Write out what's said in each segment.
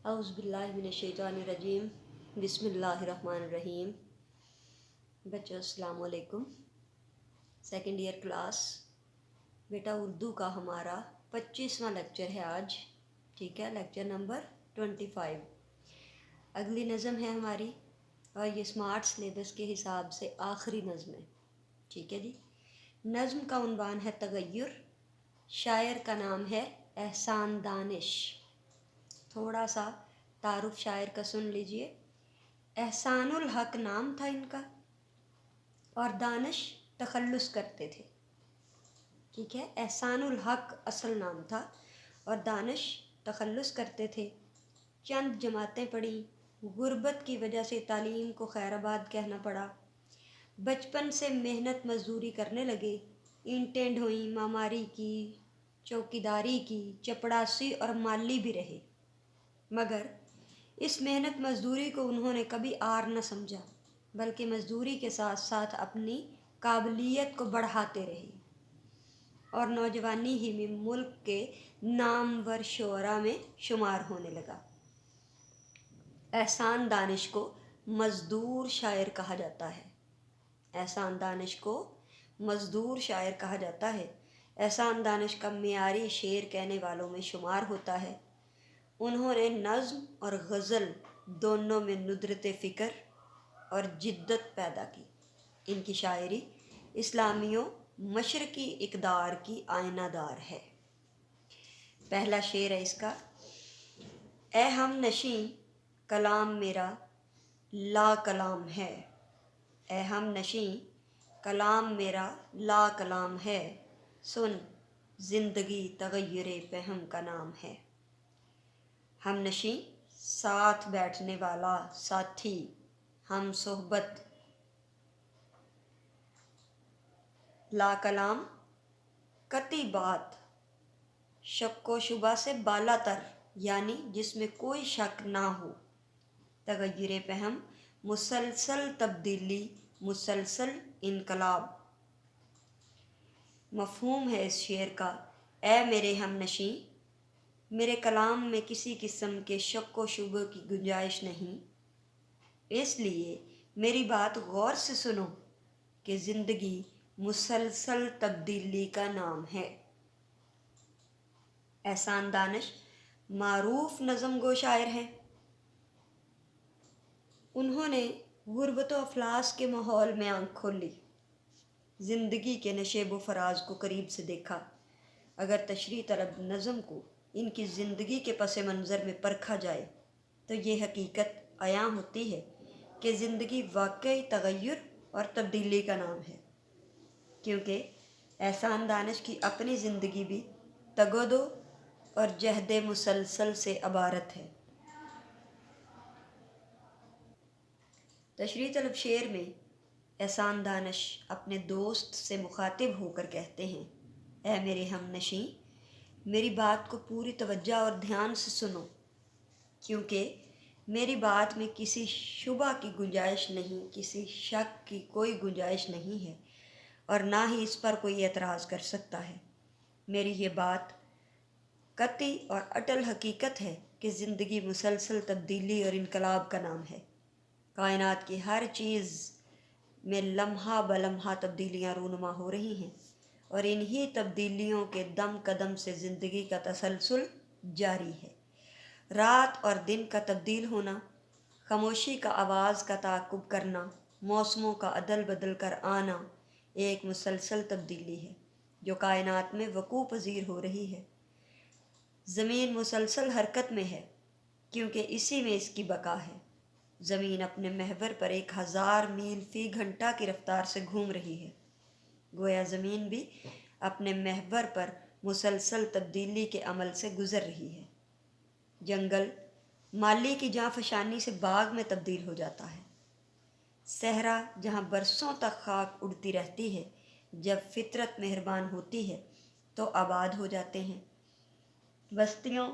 اعوذ باللہ من الشیطان الرجیم بسم اللہ الرحمن الرحیم۔ بچوں السلام علیکم۔ سیکنڈ ایئر کلاس، بیٹا اردو کا ہمارا 25واں لیکچر ہے آج، ٹھیک ہے، لیکچر نمبر 25۔ اگلی نظم ہے ہماری اور یہ اسمارٹ سلیبس کے حساب سے آخری نظم ہے، ٹھیک ہے جی۔ نظم کا عنوان ہے تغیر، شاعر کا نام ہے احسان دانش۔ تھوڑا سا تعارف شاعر کا سن لیجئے۔ احسان الحق نام تھا ان کا اور دانش تخلص کرتے تھے، ٹھیک ہے۔ احسان الحق اصل نام تھا اور دانش تخلص کرتے تھے۔ چند جماعتیں پڑھیں، غربت کی وجہ سے تعلیم کو خیر آباد کہنا پڑا۔ بچپن سے محنت مزدوری کرنے لگے، اینٹیں ڈھوئیں، معماری کی، چوکیداری کی، چپڑاسی اور مالی بھی رہے، مگر اس محنت مزدوری کو انہوں نے کبھی عار نہ سمجھا، بلکہ مزدوری کے ساتھ ساتھ اپنی قابلیت کو بڑھاتے رہے اور نوجوانی ہی میں ملک کے نامور شعراء میں شمار ہونے لگا۔ احسان دانش کو مزدور شاعر کہا جاتا ہے۔ احسان دانش کو مزدور شاعر کہا جاتا ہے۔ احسان دانش کا معیاری شعر کہنے والوں میں شمار ہوتا ہے۔ انہوں نے نظم اور غزل دونوں میں ندرت فکر اور جدت پیدا کی۔ ان کی شاعری اسلامی و مشرقی اقدار کی آئینہ دار ہے۔ پہلا شعر ہے اس کا: اے ہم نشیں کلام میرا لا کلام ہے، اے ہم نشیں کلام میرا لا کلام ہے، سن زندگی تغیر پہم کا نام ہے۔ ہم نشیں ساتھ بیٹھنے والا، ساتھی، ہم صحبت، لا کلام قطعی بات، شک و شبہ سے بالا تر، یعنی جس میں کوئی شک نہ ہو، تغیر پہم مسلسل تبدیلی، مسلسل انقلاب۔ مفہوم ہے اس شعر کا: اے میرے ہم نشیں، میرے کلام میں کسی قسم کے شک و شبہ کی گنجائش نہیں، اس لیے میری بات غور سے سنو کہ زندگی مسلسل تبدیلی کا نام ہے۔ احسان دانش معروف نظم گو شاعر ہیں۔ انہوں نے غربت و افلاس کے ماحول میں آنکھ کھولی، زندگی کے نشیب و فراز کو قریب سے دیکھا۔ اگر تشریح طلب نظم کو ان کی زندگی کے پس منظر میں پرکھا جائے تو یہ حقیقت عیاں ہوتی ہے کہ زندگی واقعی تغیر اور تبدیلی کا نام ہے، کیونکہ احسان دانش کی اپنی زندگی بھی تگودو اور جہد مسلسل سے عبارت ہے۔ تشریح طلب شعر میں احسان دانش اپنے دوست سے مخاطب ہو کر کہتے ہیں: اے میرے ہم نشیں، میری بات کو پوری توجہ اور دھیان سے سنو، کیونکہ میری بات میں کسی شبہ کی گنجائش نہیں، کسی شک کی کوئی گنجائش نہیں ہے اور نہ ہی اس پر کوئی اعتراض کر سکتا ہے۔ میری یہ بات قطعی اور اٹل حقیقت ہے کہ زندگی مسلسل تبدیلی اور انقلاب کا نام ہے۔ کائنات کی ہر چیز میں لمحہ بلمحہ تبدیلیاں رونما ہو رہی ہیں اور انہی تبدیلیوں کے دم قدم سے زندگی کا تسلسل جاری ہے۔ رات اور دن کا تبدیل ہونا، خاموشی کا آواز کا تعاقب کرنا، موسموں کا عدل بدل کر آنا ایک مسلسل تبدیلی ہے جو کائنات میں وقوع پذیر ہو رہی ہے۔ زمین مسلسل حرکت میں ہے کیونکہ اسی میں اس کی بقا ہے۔ زمین اپنے محور پر 1000 میل فی گھنٹہ کی رفتار سے گھوم رہی ہے، گویا زمین بھی اپنے محور پر مسلسل تبدیلی کے عمل سے گزر رہی ہے۔ جنگل مالی کی جاں فشانی سے باغ میں تبدیل ہو جاتا ہے۔ صحرا جہاں برسوں تک خاک اڑتی رہتی ہے، جب فطرت مہربان ہوتی ہے تو آباد ہو جاتے ہیں۔ بستیوں،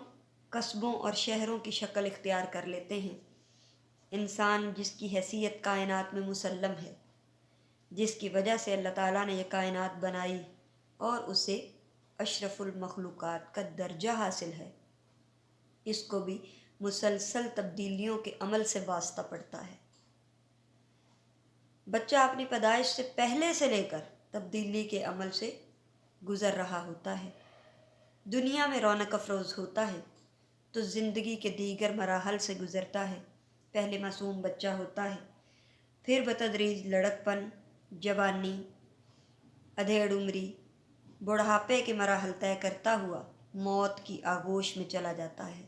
قصبوں اور شہروں کی شکل اختیار کر لیتے ہیں۔ انسان جس کی حیثیت کائنات میں مسلم ہے، جس کی وجہ سے اللہ تعالیٰ نے یہ کائنات بنائی اور اسے اشرف المخلوقات کا درجہ حاصل ہے، اس کو بھی مسلسل تبدیلیوں کے عمل سے واسطہ پڑتا ہے۔ بچہ اپنی پیدائش سے پہلے سے لے کر تبدیلی کے عمل سے گزر رہا ہوتا ہے۔ دنیا میں رونق افروز ہوتا ہے تو زندگی کے دیگر مراحل سے گزرتا ہے۔ پہلے معصوم بچہ ہوتا ہے، پھر بتدریج لڑکپن، جوانی، ادھیڑ عمری، بڑھاپے کے مراحل طے کرتا ہوا موت کی آغوش میں چلا جاتا ہے۔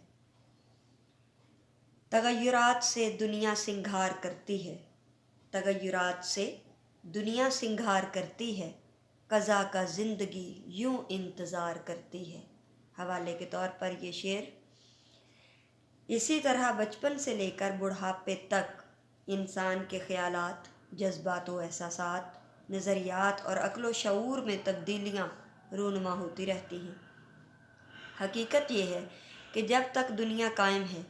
تغیرات سے دنیا سنگھار کرتی ہے، تغیرات سے دنیا سنگھار کرتی ہے، قضا کا زندگی یوں انتظار کرتی ہے۔ حوالے کے طور پر یہ شعر اسی طرح بچپن سے لے کر بڑھاپے تک انسان کے خیالات، جذبات و احساسات، نظریات اور عقل و شعور میں تبدیلیاں رونما ہوتی رہتی ہیں۔ حقیقت یہ ہے کہ جب تک دنیا قائم ہے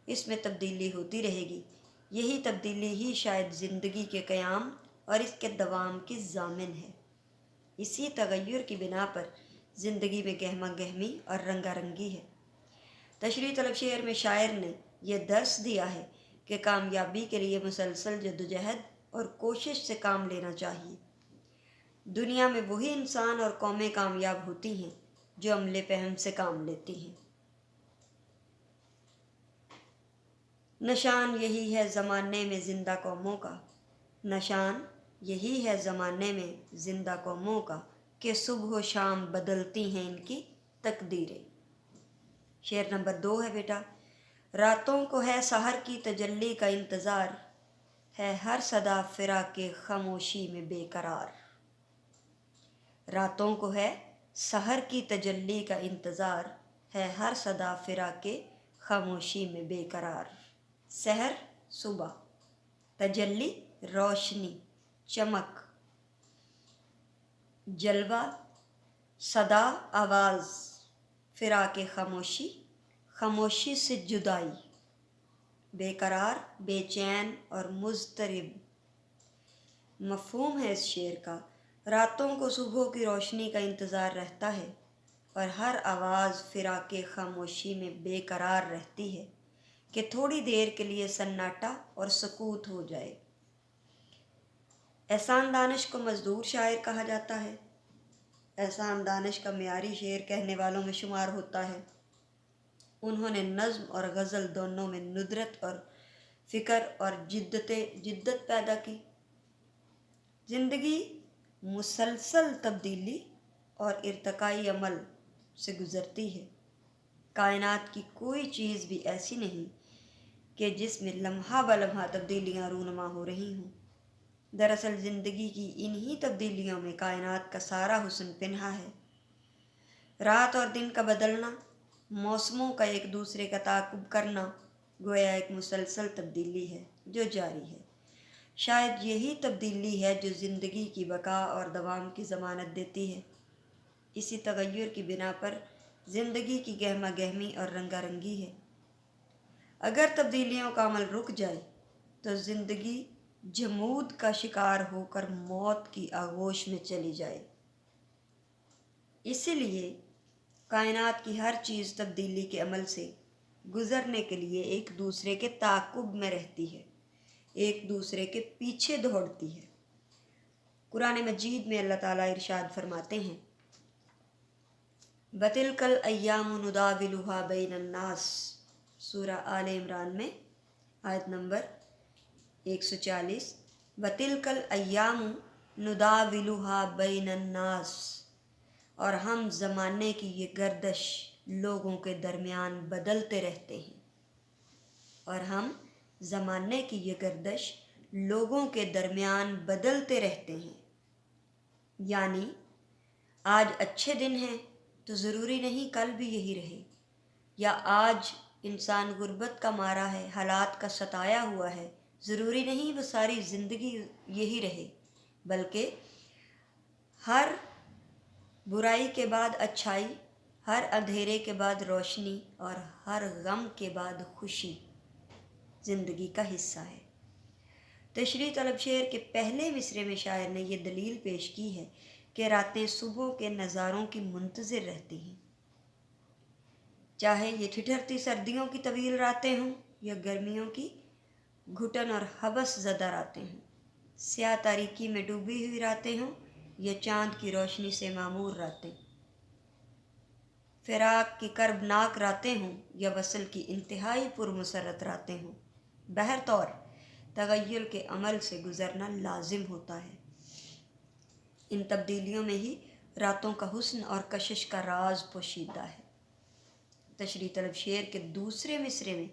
اس میں تبدیلی ہوتی رہے گی۔ یہی تبدیلی ہی شاید زندگی کے قیام اور اس کے دوام کی ضامن ہے۔ اسی تغیر کی بنا پر زندگی میں گہما گہمی اور رنگا رنگی ہے۔ تشریح طلب شعر میں شاعر نے یہ درس دیا ہے کہ کامیابی کے لیے مسلسل جدوجہد اور کوشش سے کام لینا چاہیے۔ دنیا میں وہی انسان اور قومیں کامیاب ہوتی ہیں جو عمل فہم سے کام لیتی ہیں۔ نشان یہی ہے زمانے میں زندہ قوموں کا، نشان یہی ہے زمانے میں زندہ قوموں کا کہ صبح و شام بدلتی ہیں ان کی تقدیریں۔ شعر نمبر 2 ہے بیٹا۔ راتوں کو ہے سحر کی تجلی کا انتظار، ہے ہر صدا فراق خاموشی میں بے قرار۔ راتوں کو ہے سحر کی تجلی کا انتظار، ہے ہر صدا فراق خاموشی میں بے قرار۔ سحر صبح، تجلی روشنی، چمک، جلوہ صدا آواز، فراق خاموشی خاموشی سے جدائی، بے قرار بے چین اور مضطرب۔ مفہوم ہے اس شعر کا، راتوں کو صبح کی روشنی کا انتظار رہتا ہے اور ہر آواز فراق خاموشی میں بے قرار رہتی ہے کہ تھوڑی دیر کے لیے سناٹا اور سکوت ہو جائے۔ احسان دانش کو مزدور شاعر کہا جاتا ہے۔ احسان دانش کا معیاری شعر کہنے والوں میں شمار ہوتا ہے۔ انہوں نے نظم اور غزل دونوں میں ندرت اور فکر اور جدت پیدا کی۔ زندگی مسلسل تبدیلی اور ارتقائی عمل سے گزرتی ہے۔ کائنات کی کوئی چیز بھی ایسی نہیں کہ جس میں لمحہ بلمحہ تبدیلیاں رونما ہو رہی ہوں۔ دراصل زندگی کی انہی تبدیلیوں میں کائنات کا سارا حسن پنہا ہے۔ رات اور دن کا بدلنا، موسموں کا ایک دوسرے کا تعاقب کرنا گویا ایک مسلسل تبدیلی ہے جو جاری ہے۔ شاید یہی تبدیلی ہے جو زندگی کی بقا اور دوام کی ضمانت دیتی ہے۔ اسی تغیر کی بنا پر زندگی کی گہما گہمی اور رنگا رنگی ہے۔ اگر تبدیلیوں کا عمل رک جائے تو زندگی جمود کا شکار ہو کر موت کی آغوش میں چلی جائے۔ اسی لیے کائنات کی ہر چیز تبدیلی کے عمل سے گزرنے کے لیے ایک دوسرے کے تعاقب میں رہتی ہے، ایک دوسرے کے پیچھے دوڑتی ہے۔ قرآن مجید میں اللہ تعالیٰ ارشاد فرماتے ہیں، وَتِلْكَ الْأَيَّامُ نُدَاوِلُهَا بَيْنَ النَّاسِ، سورہ آل عمران میں آیت نمبر 140۔ وَتِلْكَ الْأَيَّامُ نُدَاوِلُهَا بَيْنَ النَّاسِ، اور ہم زمانے کی یہ گردش لوگوں کے درمیان بدلتے رہتے ہیں، اور ہم زمانے کی یہ گردش لوگوں کے درمیان بدلتے رہتے ہیں۔ یعنی آج اچھے دن ہیں تو ضروری نہیں کل بھی یہی رہے، یا آج انسان غربت کا مارا ہے، حالات کا ستایا ہوا ہے، ضروری نہیں وہ ساری زندگی یہی رہے، بلکہ ہر برائی کے بعد اچھائی، ہر اندھیرے کے بعد روشنی اور ہر غم کے بعد خوشی زندگی کا حصہ ہے۔ تشریح طلب شعر کے پہلے مصرعے میں شاعر نے یہ دلیل پیش کی ہے کہ راتیں صبح کے نظاروں کی منتظر رہتی ہیں۔ چاہے یہ ٹھٹھرتی سردیوں کی طویل راتیں ہوں یا گرمیوں کی گھٹن اور حوث زدہ راتیں ہوں، سیاہ تاریکی میں ڈوبی ہوئی راتیں ہوں یا چاند کی روشنی سے معمور راتیں، فراق کی کربناک راتیں ہوں یا وصل کی انتہائی پرمسرت راتیں ہوں، بہرطور تغیر کے عمل سے گزرنا لازم ہوتا ہے۔ ان تبدیلیوں میں ہی راتوں کا حسن اور کشش کا راز پوشیدہ ہے۔ تشریح طلب شعر کے دوسرے مصرے میں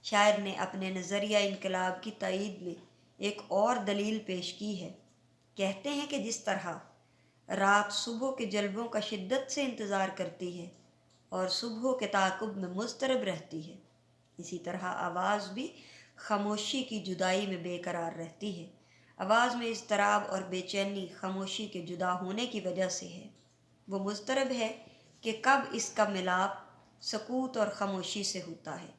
شاعر نے اپنے نظریہ انقلاب کی تائید میں ایک اور دلیل پیش کی ہے۔ کہتے ہیں کہ جس طرح رات صبح کے جلووں کا شدت سے انتظار کرتی ہے اور صبح کے تعاقب میں مضطرب رہتی ہے، اسی طرح آواز بھی خاموشی کی جدائی میں بے قرار رہتی ہے۔ آواز میں اضطراب اور بے چینی خاموشی کے جدا ہونے کی وجہ سے ہے۔ وہ مضطرب ہے کہ کب اس کا ملاپ سکوت اور خاموشی سے ہوتا ہے۔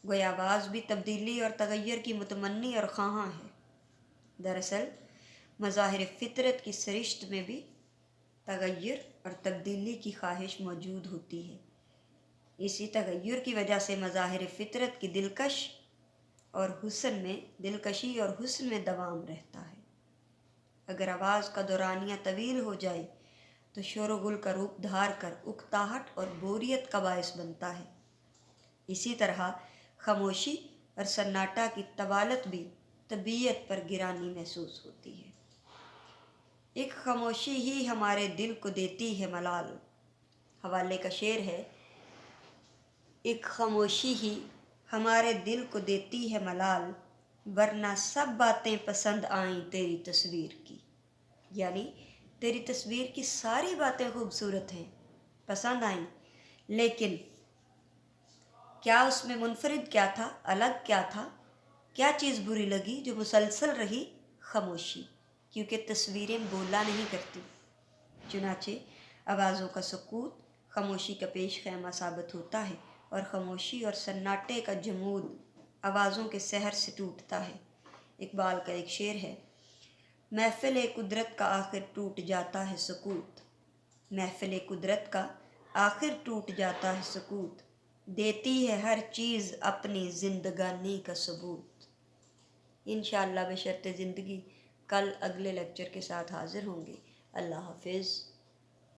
گویا آواز بھی تبدیلی اور تغیر کی متمنی اور خواہاں ہے۔ دراصل مظاہر فطرت کی سرشت میں بھی تغیر اور تبدیلی کی خواہش موجود ہوتی ہے۔ اسی تغیر کی وجہ سے مظاہر فطرت کی دلکشی اور حسن میں دوام رہتا ہے۔ اگر آواز کا دورانیہ طویل ہو جائے تو شور و گل کا روپ دھار کر اکتاہٹ اور بوریت کا باعث بنتا ہے۔ اسی طرح خاموشی اور سناٹا کی طوالت بھی طبیعت پر گرانی محسوس ہوتی ہے۔ ایک خاموشی ہی ہمارے دل کو دیتی ہے ملال، حوالے کا شعر ہے۔ ایک خاموشی ہی ہمارے دل کو دیتی ہے ملال، ورنہ سب باتیں پسند آئیں تیری تصویر کی۔ یعنی تیری تصویر کی ساری باتیں خوبصورت ہیں، پسند آئیں، لیکن کیا اس میں منفرد کیا تھا، الگ کیا تھا، کیا چیز بری لگی جو مسلسل رہی؟ خاموشی، کیونکہ تصویریں بولا نہیں کرتی۔ چنانچہ آوازوں کا سکوت خاموشی کا پیش خیمہ ثابت ہوتا ہے، اور خاموشی اور سناٹے کا جمود آوازوں کے سحر سے ٹوٹتا ہے۔ اقبال کا ایک شعر ہے: محفل قدرت کا آخر ٹوٹ جاتا ہے سکوت، محفل قدرت کا آخر ٹوٹ جاتا ہے سکوت، دیتی ہے ہر چیز اپنی زندگانی کا ثبوت۔ انشاءاللہ بشرط زندگی کل اگلے لیکچر کے ساتھ حاضر ہوں گے۔ اللہ حافظ۔